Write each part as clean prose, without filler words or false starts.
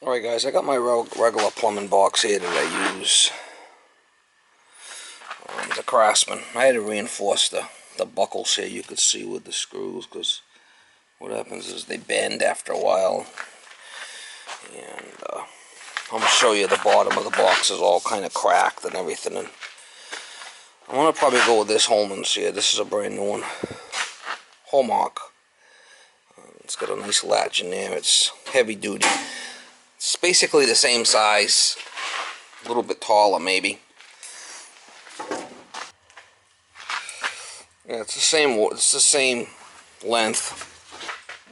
Alright guys, I got my regular plumbing box here that I use. The Craftsman. I had to reinforce the buckles here, you could see, with the screws, because what happens is they bend after a while. And I'm going to show you the bottom of the box is all kind of cracked and everything. And I'm going to probably go with this Holman's here. This is a brand new one. Hallmark. It's got a nice latch in there. It's heavy duty. It's basically the same size, a little bit taller maybe. Yeah, it's the same length.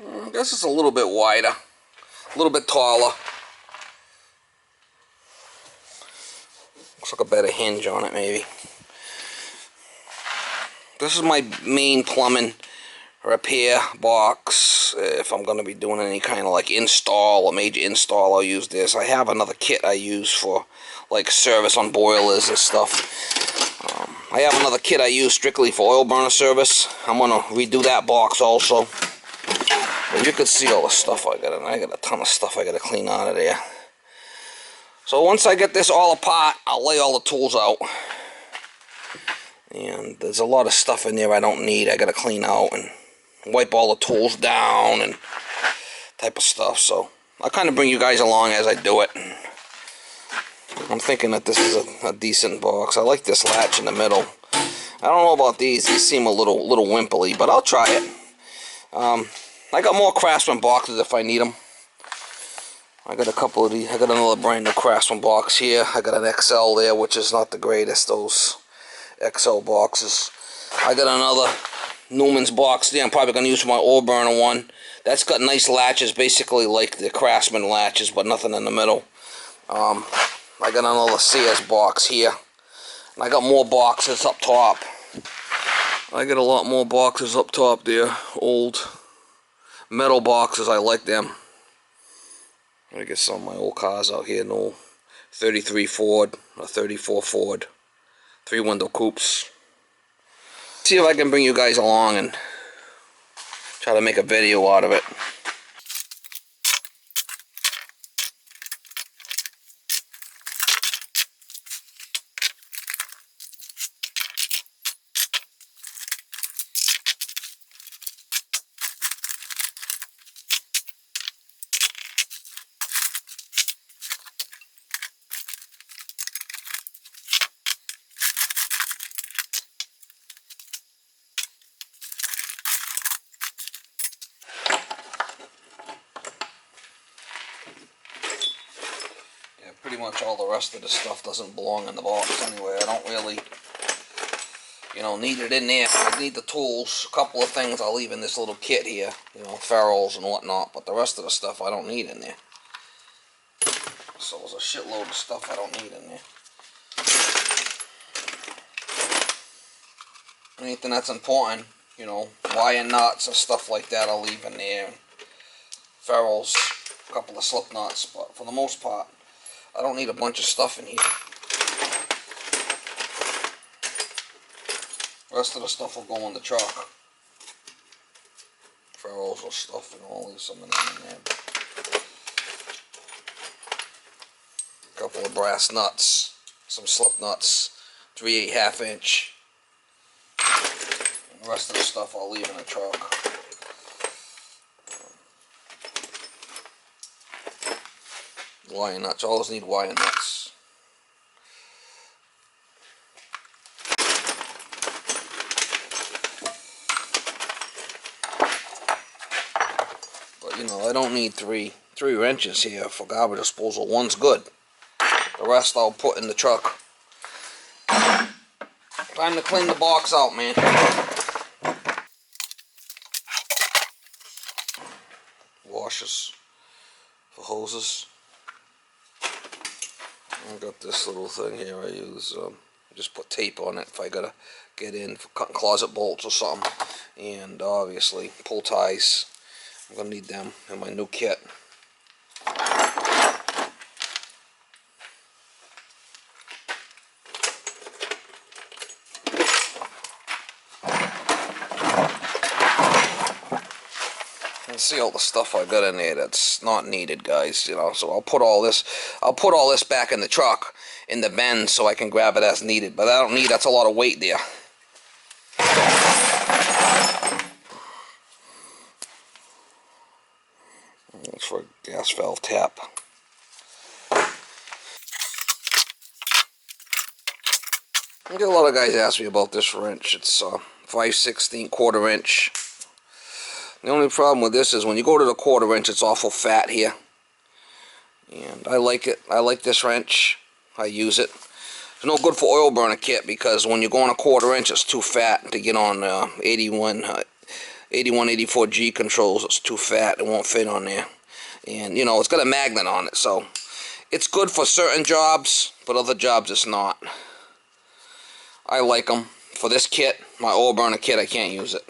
I guess it's a little bit wider, a little bit taller. Looks like a better hinge on it maybe. This is my main plumbing repair box. If I'm going to be doing any kind of like install or major install, I'll use this. I have another kit I use for like service on boilers and stuff. I have another kit I use strictly for oil burner service. I'm going to redo that box also. But you can see all the stuff I got in. I got a ton of stuff I got to clean out of there. So once I get this all apart, I'll lay all the tools out. And there's a lot of stuff in there I don't need. I got to clean out and wipe all the tools down and type of stuff. So I'll kind of bring you guys along as I do it. I'm thinking that this is a decent box. I like this latch in the middle. I don't know about these. These seem a little wimply, but I'll try it. I got more Craftsman boxes if I need them. I got a couple of these. I got another brand new Craftsman box here. I got an XL there, which is not the greatest, those XL boxes. I got another Newman's box there. I'm probably going to use for my oil burner one. That's got nice latches, basically like the Craftsman latches, but nothing in the middle. I got another Sears box here. And I got more boxes up top. I got a lot more boxes up top there. Old metal boxes, I like them. I get some of my old cars out here. An old 33 Ford, a 34 Ford. 3-window coupes. See if I can bring you guys along and try to make a video out of it. Pretty much all the rest of the stuff doesn't belong in the box anyway. I don't really, need it in there. I need the tools. A couple of things I'll leave in this little kit here, ferrules and whatnot, but the rest of the stuff I don't need in there. So there's a shitload of stuff I don't need in there. Anything that's important, wire nuts and stuff like that, I'll leave in there. Ferrules, a couple of slip knots, but for the most part, I don't need a bunch of stuff in here. The rest of the stuff will go in the truck. Ferrules or stuff, I'll leave some of them in there. A couple of brass nuts, some slip nuts, 3/8 1/2 inch. And the rest of the stuff I'll leave in the truck. Wire nuts, always need wire nuts. But I don't need three wrenches here for garbage disposal. One's good. The rest I'll put in the truck. Time to clean the box out, man. Washers for hoses. I got this little thing here I use. Just put tape on it if I gotta get in for cutting closet bolts or something. And obviously pull ties. I'm gonna need them in my new kit. See all the stuff I got in there that's not needed, guys, you know, so I'll put all this back in the truck in the bin so I can grab it as needed, but I don't need, that's a lot of weight there. That's for a gas valve tap. I get a lot of guys ask me about this wrench. It's 5/16 1/4 inch. The only problem with this is when you go to the 1/4 inch, it's awful fat here. And I like it. I like this wrench. I use it. It's no good for oil burner kit because when you go on a 1/4 inch, it's too fat to get on 8184G controls. It's too fat. It won't fit on there. And, you know, it's got a magnet on it. So it's good for certain jobs, but other jobs it's not. I like them. For this kit, my oil burner kit, I can't use it.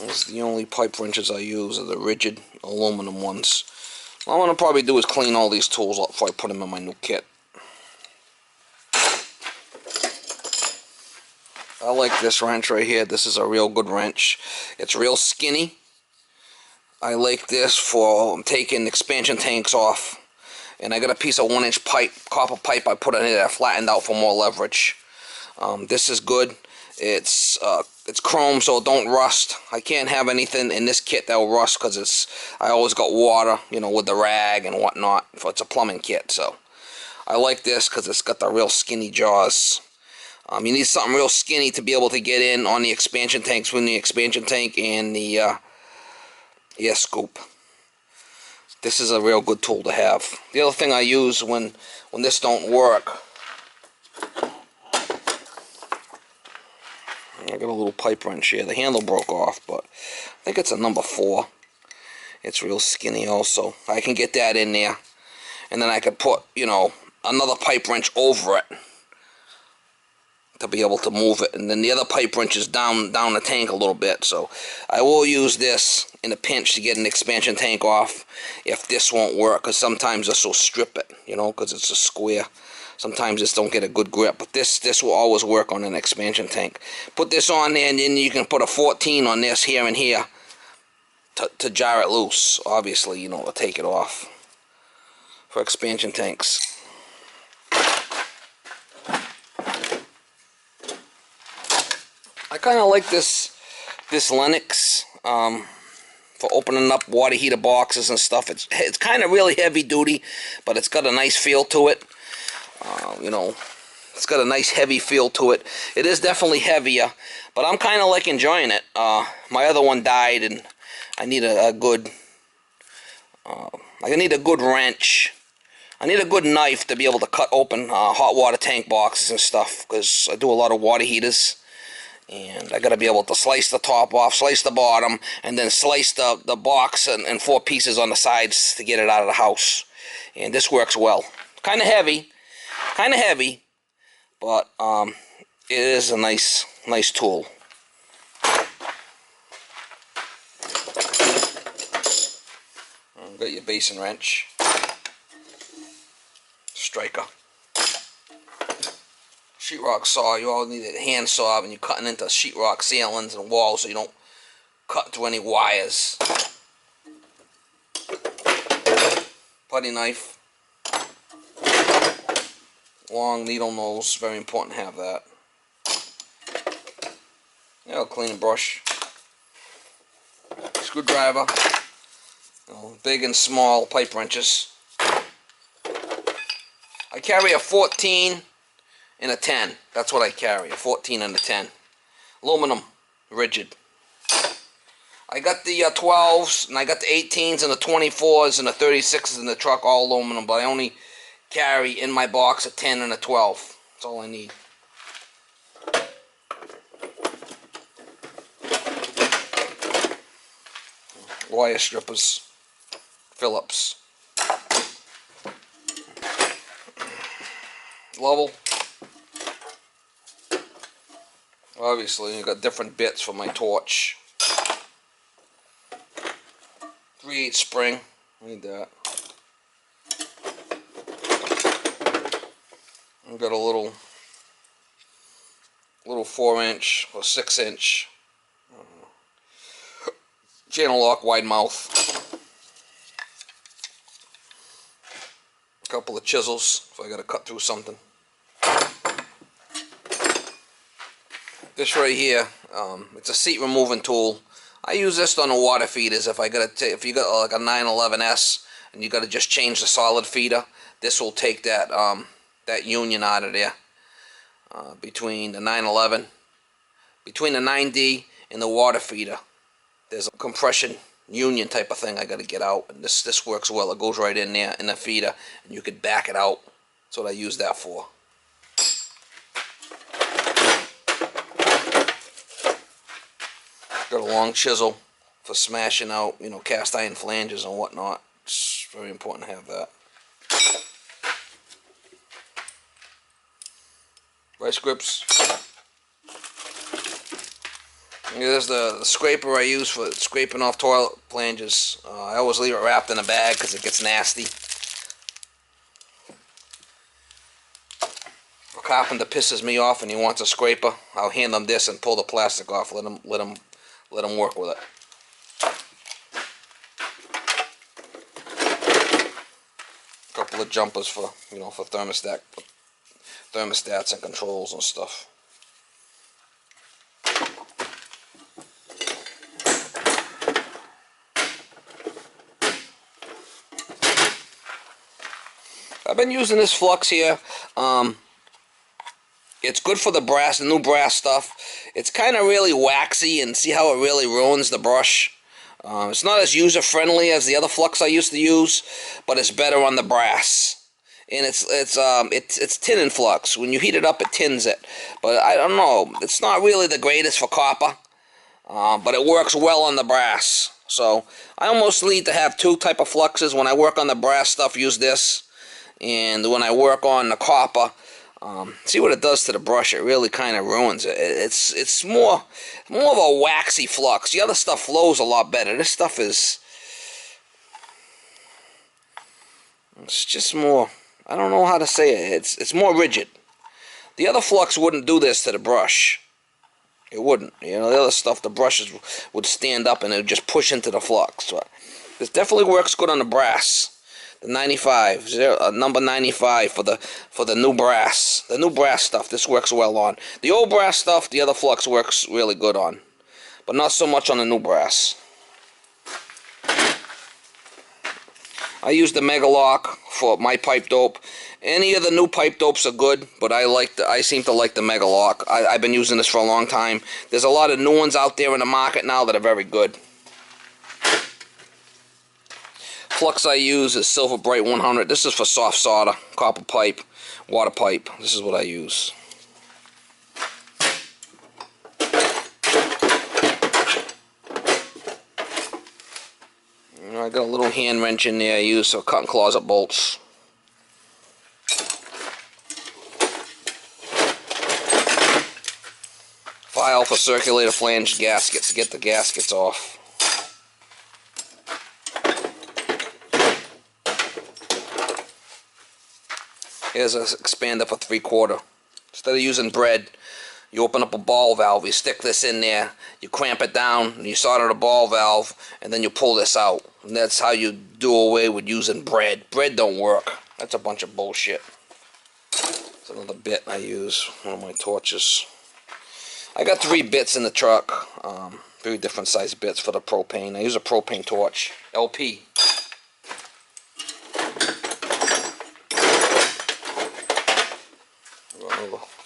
It's the only pipe wrenches I use are the rigid aluminum ones. What I'm going to probably do is clean all these tools up before I put them in my new kit. I like this wrench right here. This is a real good wrench. It's real skinny. I like this for taking expansion tanks off. And I got a piece of 1-inch pipe, copper pipe I put in it that flattened out for more leverage. This is good. It's chrome, so it don't rust. I can't have anything in this kit that will rust because I always got water, you know, with the rag and whatnot. It's a plumbing kit, so I like this because it's got the real skinny jaws. You need something real skinny to be able to get in on the expansion tanks between the expansion tank and the air scoop. This is a real good tool to have. The other thing I use when this don't work, I got a little pipe wrench here. The handle broke off, but I think it's a number 4. It's real skinny also. I can get that in there, and then I could put, you know, another pipe wrench over it to be able to move it, and then the other pipe wrench is down the tank a little bit. So I will use this in a pinch to get an expansion tank off if this won't work, because sometimes this will strip it, you know, because it's a square. Sometimes this don't get a good grip, but this will always work on an expansion tank. Put this on there, and then you can put a 14 on this here and here to jar it loose. Obviously, you know, to take it off for expansion tanks. I kind of like this Lennox for opening up water heater boxes and stuff. It's kind of really heavy duty, but it's got a nice feel to it. You know, it's got a nice heavy feel to it. It is definitely heavier, but I'm kind of like enjoying it. My other one died, and I need a good wrench. I need a good knife to be able to cut open hot water tank boxes and stuff, because I do a lot of water heaters. And I got to be able to slice the top off, slice the bottom, and then slice the box in 4 pieces on the sides to get it out of the house. And this works well. Kind of heavy, but it is a nice tool. Got your basin wrench, striker. Sheetrock saw, you all need a hand saw when you're cutting into sheetrock ceilings and walls so you don't cut through any wires. Putty knife. Long needle nose, very important to have that. Yeah, clean brush. Screwdriver. You know, big and small pipe wrenches. I carry a 14 and a 10. That's what I carry, a 14 and a 10. Aluminum, rigid. I got the 12s, and I got the 18s and the 24s and the 36s in the truck, all aluminum, but I only carry in my box a 10 and a 12. That's all I need. Wire strippers, Phillips. Level. Obviously, you got different bits for my torch. 3/8 spring. I need that. I've got a little little 4-inch or 6-inch channel lock wide mouth. A couple of chisels if I gotta cut through something. This right here, it's a seat removing tool. I use this on the water feeders. If you got like a 911S and you gotta just change the solid feeder, this will take that that union out of there. Between the 911, between the 9D and the water feeder, there's a compression union type of thing I gotta get out, and this works well. It goes right in there in the feeder, and you could back it out. That's what I use that for. Got a long chisel for smashing out, you know, cast iron flanges and whatnot. It's very important to have that. Vice grips. Here's the scraper I use for scraping off toilet flanges. I always leave it wrapped in a bag because it gets nasty. If a carpenter pisses me off and he wants a scraper, I'll hand them this and pull the plastic off. Let them work with it. A couple of jumpers for, you know, for thermostats and controls and stuff. I've been using this flux here. It's good for the brass, the new brass stuff. It's kind of really waxy, and see how it really ruins the brush. It's not as user-friendly as the other flux I used to use, but it's better on the brass. And it's tin flux. When you heat it up, it tins it. But I don't know. It's not really the greatest for copper, but it works well on the brass. So I almost need to have two type of fluxes. When I work on the brass stuff, use this. And when I work on the copper, see what it does to the brush. It really kind of ruins it. It's more of a waxy flux. The other stuff flows a lot better. This stuff it's just more, I don't know how to say it. It's more rigid. The other flux wouldn't do this to the brush. It wouldn't. You know, the other stuff, the brushes would stand up and it would just push into the flux. But this definitely works good on the brass. The 95, number 95 for the new brass. The new brass stuff, this works well on. The old brass stuff, the other flux works really good on. But not so much on the new brass. I use the Mega Lock for my pipe dope. Any of the new pipe dopes are good, but I seem to like the Mega Lock. I've been using this for a long time. There's a lot of new ones out there in the market now that are very good. Flux I use is Silver Bright 100. This is for soft solder, copper pipe, water pipe. This is what I use. I got a little hand wrench in there I use for cutting closet bolts. File for circulator flange gaskets to get the gaskets off. Here's an expander for 3/4. Instead of using bread, you open up a ball valve, you stick this in there, you clamp it down, and you solder the ball valve, and then you pull this out. And that's how you do away with using bread. Bread don't work. That's a bunch of bullshit. It's another bit I use, one of my torches. I got 3 bits in the truck, 3 different size bits for the propane. I use a propane torch, LP.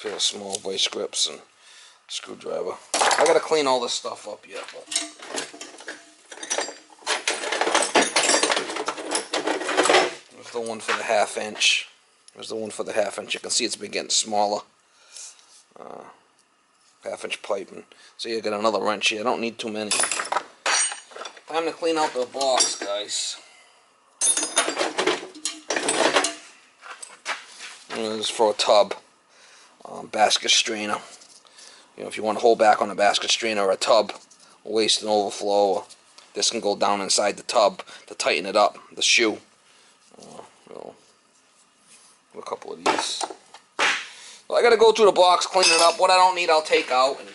Pair of small vice grips and screwdriver. I gotta clean all this stuff up yet, but there's the one for the 1/2 inch. There's the one for the 1/2 inch. You can see it's been getting smaller. 1/2 inch pipe, and so you got another wrench here. I don't need too many. Time to clean out the box, guys. This is for a tub. Basket strainer. You know, if you want to hold back on a basket strainer or a tub, waste and overflow, this can go down inside the tub to tighten it up, the shoe. A couple of these. Well, I gotta go through the box, clean it up. What I don't need, I'll take out. And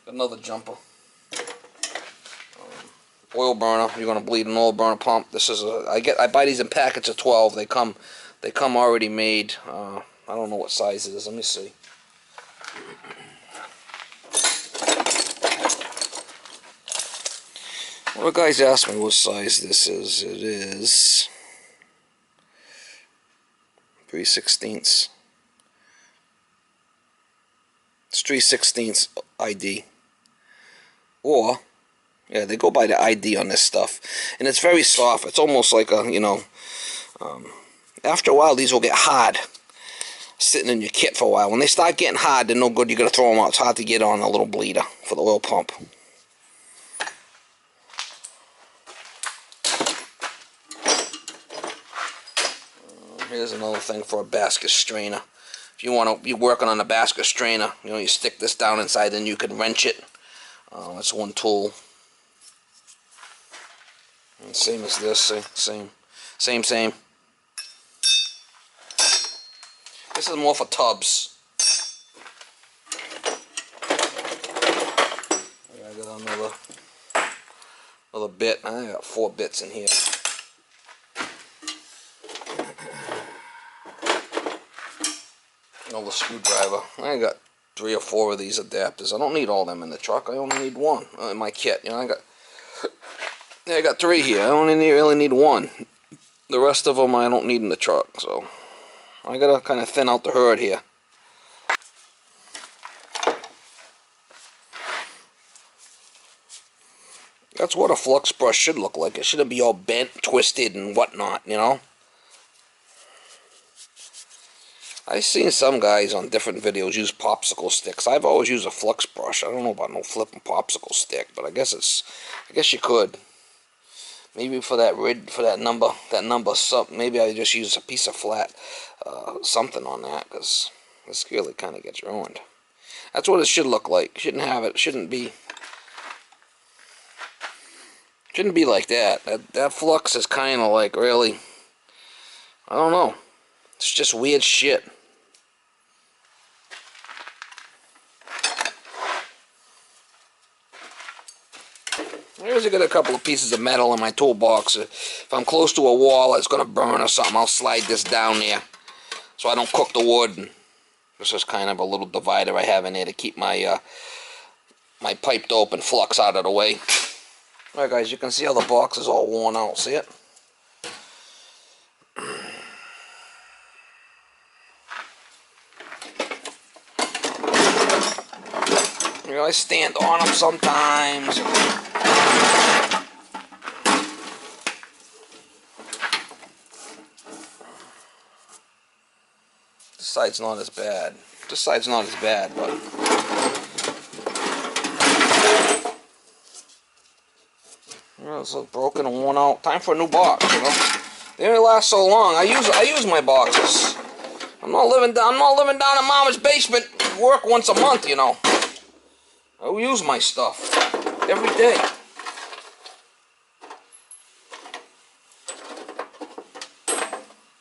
another jumper. Oil burner. You're gonna bleed an oil burner pump. This is a. I buy these in packets of 12. They come already made. I don't know what size it is. Let me see. Well, the guys asked me what size this is. It is 3/16. It's 3/16 ID. Or, yeah, they go by the ID on this stuff. And it's very soft. It's almost like a, after a while these will get hard. Sitting in your kit for a while. When they start getting hard, they're no good. You gotta throw them out. It's hard to get on a little bleeder for the oil pump. Here's another thing for a basket strainer. If you want to be working on a basket strainer, you stick this down inside, then you can wrench it. That's one tool. And same as this, same. This is more for tubs. I got another bit. I got 4 bits in here. Another screwdriver. I got 3 or 4 of these adapters. I don't need all them in the truck. I only need 1 in my kit. I got 3 here. I only really need 1. The rest of them I don't need in the truck. So I gotta kind of thin out the herd here. That's what a flux brush should look like. It shouldn't be all bent, twisted, and whatnot, I've seen some guys on different videos use popsicle sticks. I've always used a flux brush. I don't know about no flipping popsicle stick, but I guess you could. Maybe for that number something. Maybe I just use a piece of flat something on that, because this really kind of gets ruined. That's what it should look like. Shouldn't be like that. That flux is kind of like really, I don't know. It's just weird shit. Here's got a couple of pieces of metal in my toolbox. If I'm close to a wall that's going to burn or something, I'll slide this down there so I don't cook the wood. And this is kind of a little divider I have in there to keep my my piped open flux out of the way. Alright guys, you can see how the box is all worn out. See it? I stand on them sometimes. This side's not as bad. But it's broken and worn out. Time for a new box. They only last so long. I use my boxes. I'm not living down in Mama's basement. Work once a month, I use my stuff every day.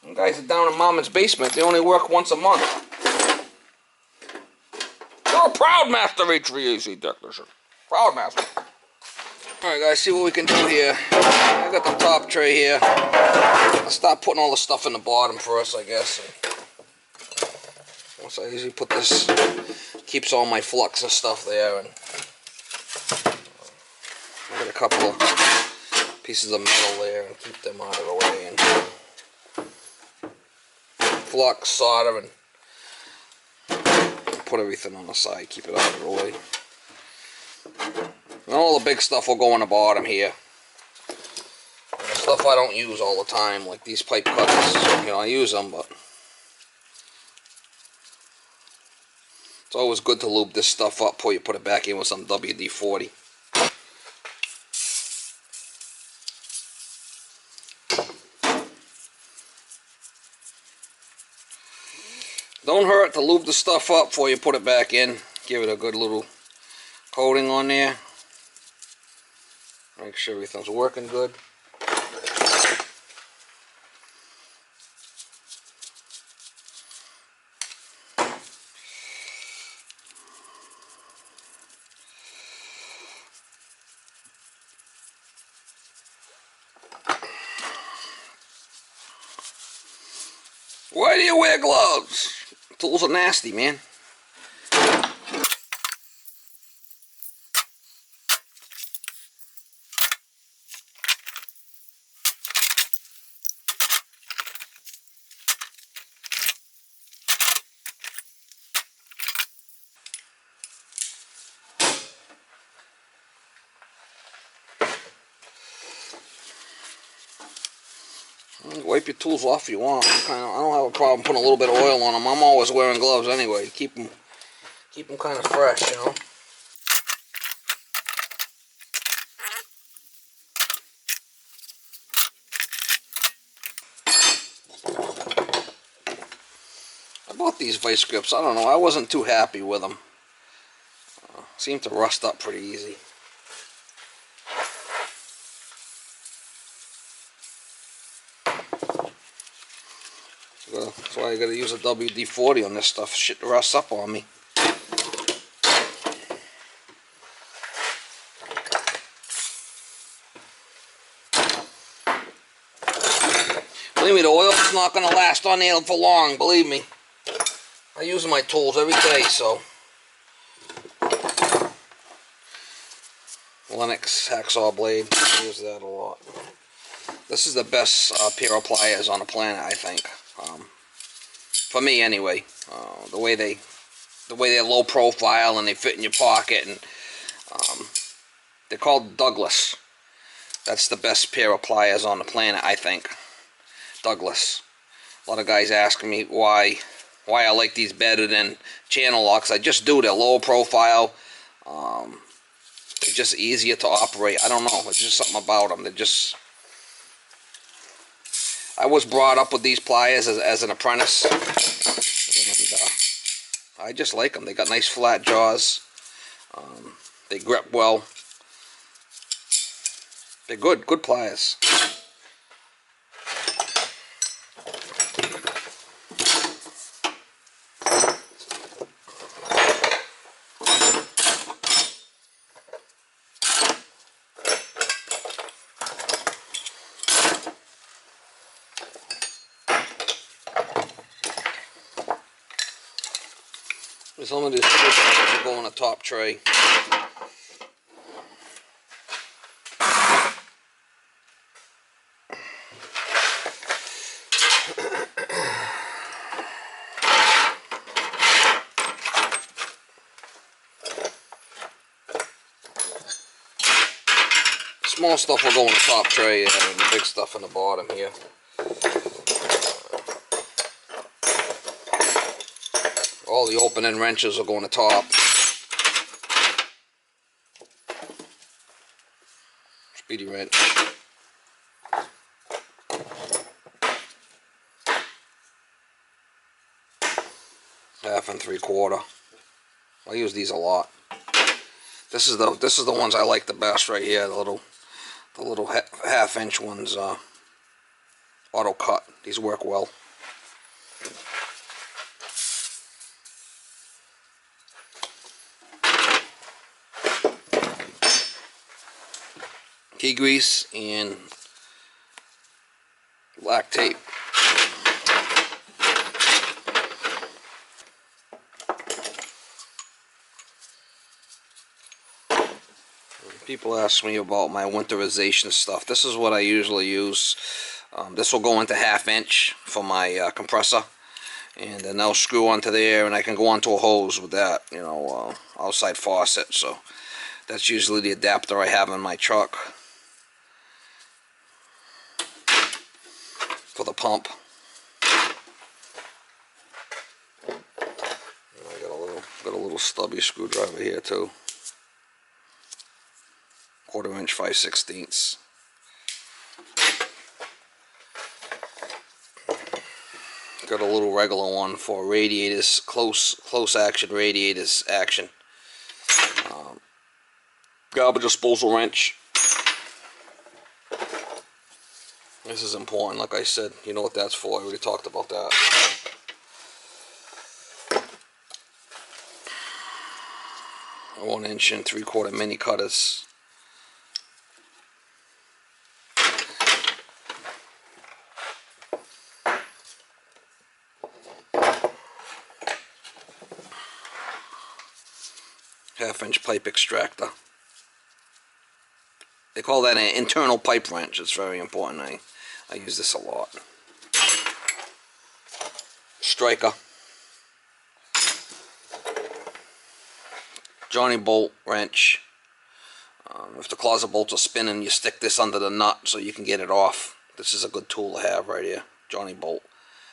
You guys are down in Mama's basement. They only work once a month. You're a proud master HVAC technician. Proud master. Alright guys, see what we can do here. I got the top tray here. I'll start putting all the stuff in the bottom first, I guess. Once I usually put this, keeps all my flux and stuff there. And I got a couple of pieces of metal there and keep them out of the way. And flux, solder, and put everything on the side, keep it out of the way. And all the big stuff will go on the bottom here. And the stuff I don't use all the time, like these pipe cutters, I use them, but it's always good to lube this stuff up before you put it back in with some WD-40. Don't hurt to lube the stuff up before you put it back in. Give it a good little coating on there. Make sure everything's working good. Why do you wear gloves? Tools are nasty, man. Wipe your tools off if you want. I don't have a problem putting a little bit of oil on them. I'm always wearing gloves anyway. Keep them kind of fresh, you know. I bought these vice grips. I don't know. I wasn't too happy with them. Seem to rust up pretty easy. That's why I gotta use a WD-40 on this stuff. Shit rusts up on me. Believe me, the oil's not gonna last on there for long. Believe me. I use my tools every day, so. Lennox hacksaw blade. I use that a lot. This is the best pair of pliers on the planet, I think. For me, anyway. The way they're low profile and they fit in your pocket, and they're called Douglas. That's the best pair of pliers on the planet, I think. Douglas. A lot of guys ask me why I like these better than channel locks. I just do. They're low profile. They're just easier to operate. I don't know. It's just something about them. They're just. I was brought up with these pliers as an apprentice, and I just like them. They got nice flat jaws. They grip well. They're good pliers. Some of these will go in a top tray. Small stuff will go in the top tray, and the big stuff in the bottom here. All the opening wrenches will go on the top. Speedy wrench. Half and 3/4. I use these a lot. This is the ones I like the best right here. The little half-inch ones. Auto cut. These work well. Key grease and black tape. People ask me about my winterization stuff. This is what I usually use. This will go into 1/2 inch for my compressor, and then they'll screw onto there, and I can go onto a hose with that, you know, outside faucet. So that's usually the adapter I have in my truck for the pump. I got a little stubby screwdriver here too. 1/4 inch 5/16. Got a little regular one for radiators, close action radiators action. Garbage disposal wrench. This is important, like I said. You know what that's for. I already talked about that. A 1 inch and 3/4 mini cutters. 1/2-inch pipe extractor. They call that an internal pipe wrench. It's very important. I use this a lot. Striker. Johnny bolt wrench. If the closet bolts are spinning, you stick this under the nut so you can get it off. This is a good tool to have right here. Johnny bolt.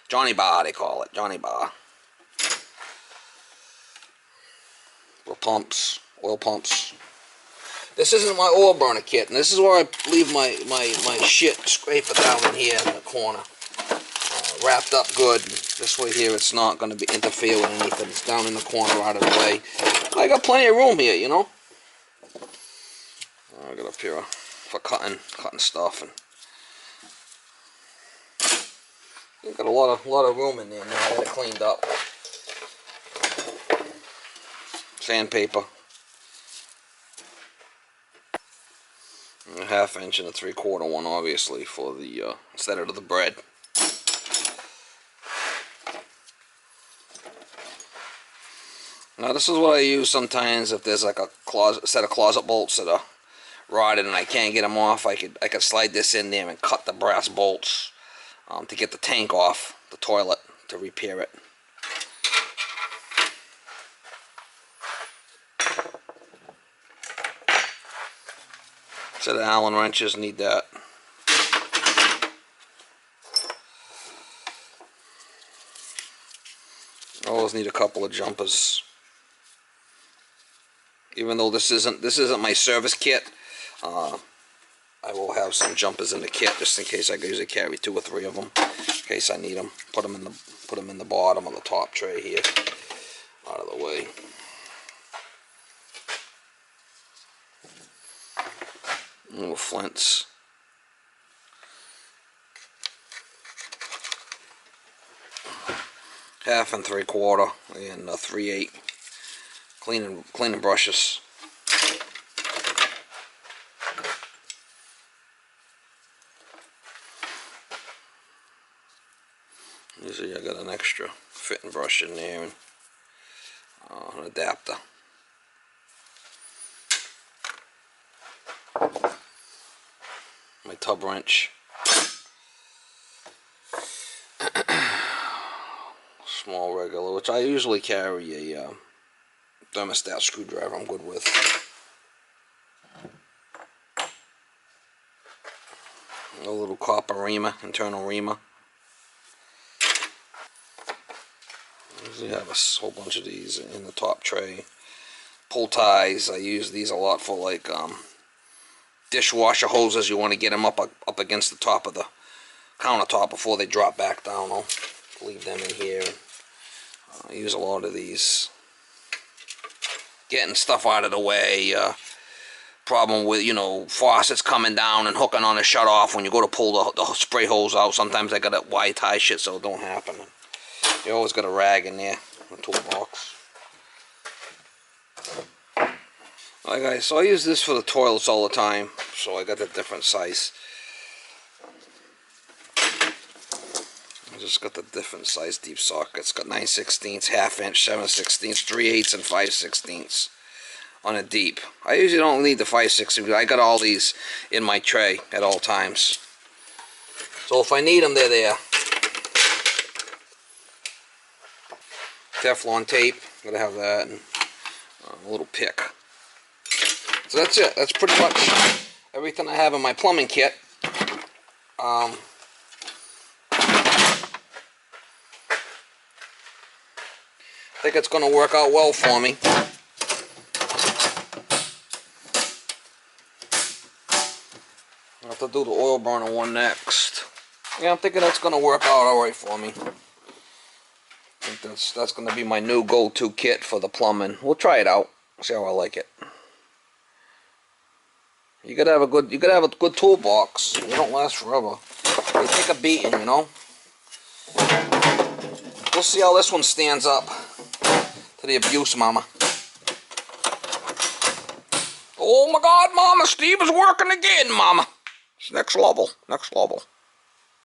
Johnny bar, they call it. Johnny bar. Pumps. Oil pumps. This isn't my oil burner kit, and this is where I leave my shit scraper down in here in the corner. Wrapped up good. This way here it's not going to be interfere with anything. It's down in the corner out of the way. I got plenty of room here, you know. I got up here for cutting stuff, and got a lot of room in there now. I got it cleaned up. Sandpaper. A 1/2-inch and a 3/4 one, obviously, for the instead of the bread. Now this is what I use sometimes if there's like a set of closet bolts that are rotted and I can't get them off. I could slide this in there and cut the brass bolts to get the tank off the toilet to repair it. Set of Allen wrenches, need that. I always need a couple of jumpers. Even though this isn't my service kit, I will have some jumpers in the kit just in case. I usually carry 2 or 3 of them in case I need them. Put them in the bottom of the top tray here, out of the way. Little flints. Half and 3/4 and 3/8. Cleaning brushes. Usually I got an extra fitting brush in there and an adapter. My tub wrench. Small regular, which I usually carry a thermostat screwdriver I'm good with. A little copper reamer, internal reamer. I usually have a whole bunch of these in the top tray. Pull ties, I use these a lot for like dishwasher hoses. You want to get them up against the top of the countertop before they drop back down. I'll leave them in here. I use a lot of these. Getting stuff out of the way. Problem with, you know, faucets coming down and hooking on a shut off when you go to pull the spray hose out. Sometimes I gotta wire tie shit so it don't happen. You always got a rag in there, a toolbox. Alright guys, so I use this for the toilets all the time. So I got a different size. I just got the different size deep sockets. Got 9/16, 1/2-inch, 7/16, 3/8, and 5/16 on a deep. I usually don't need the 5/16. I got all these in my tray at all times. So if I need them, they're there. Teflon tape, gotta have that, and a little pick. So that's it. That's pretty much everything I have in my plumbing kit. I think it's going to work out well for me. I'll have to do the oil burner one next. Yeah, I'm thinking that's going to work out alright for me. I think that's going to be my new go-to kit for the plumbing. We'll try it out. See how I like it. You gotta have a good toolbox. They don't last forever. They take a beating, you know. We'll see how this one stands up to the abuse, Mama. Oh my God, Mama! Steve is working again, Mama. It's next level. Next level.